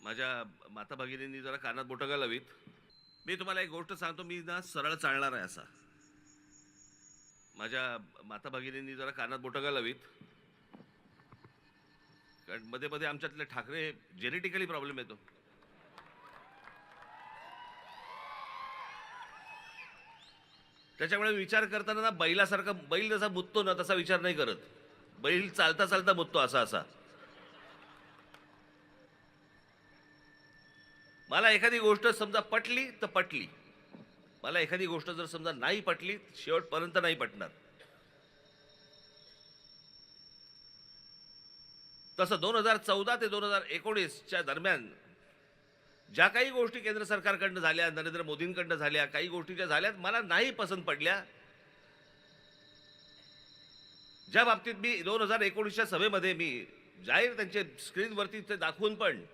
माझ्या माता भगिनींनी जरा कानात बोटं घालावीत. मी तुम्हाला एक गोष्ट सांगतो, मी ना सरळ चालणार आहे असा. माझ्या माता भगिनींनी जरा कानात बोटं घालावीत. कारण मध्ये मध्ये आमच्यातले ठाकरे जेनेटिकली प्रॉब्लेम येतो. त्याच्यामुळे विचार करताना ना बैलासारखा, बैल जसा मुततो ना तसा विचार नाही करत. बैल चालता चालता मुततो असा असा. मला एखादी गोष्ट समजा पटली तर पटली. मला एखादी गोष्ट जर समजा नाही पटली, शेवटपर्यंत नाही पटणार. तसं 2014 ते 2019च्या दरम्यान ज्या काही गोष्टी केंद्र सरकारकडनं झाल्या, नरेंद्र मोदींकडनं झाल्या, काही गोष्टी ज्या झाल्यात मला नाही पसंत पडल्या. ज्या बाबतीत मी 2019च्या सभेमध्ये मी जाहीर त्यांच्या स्क्रीनवरती ते दाखवून पण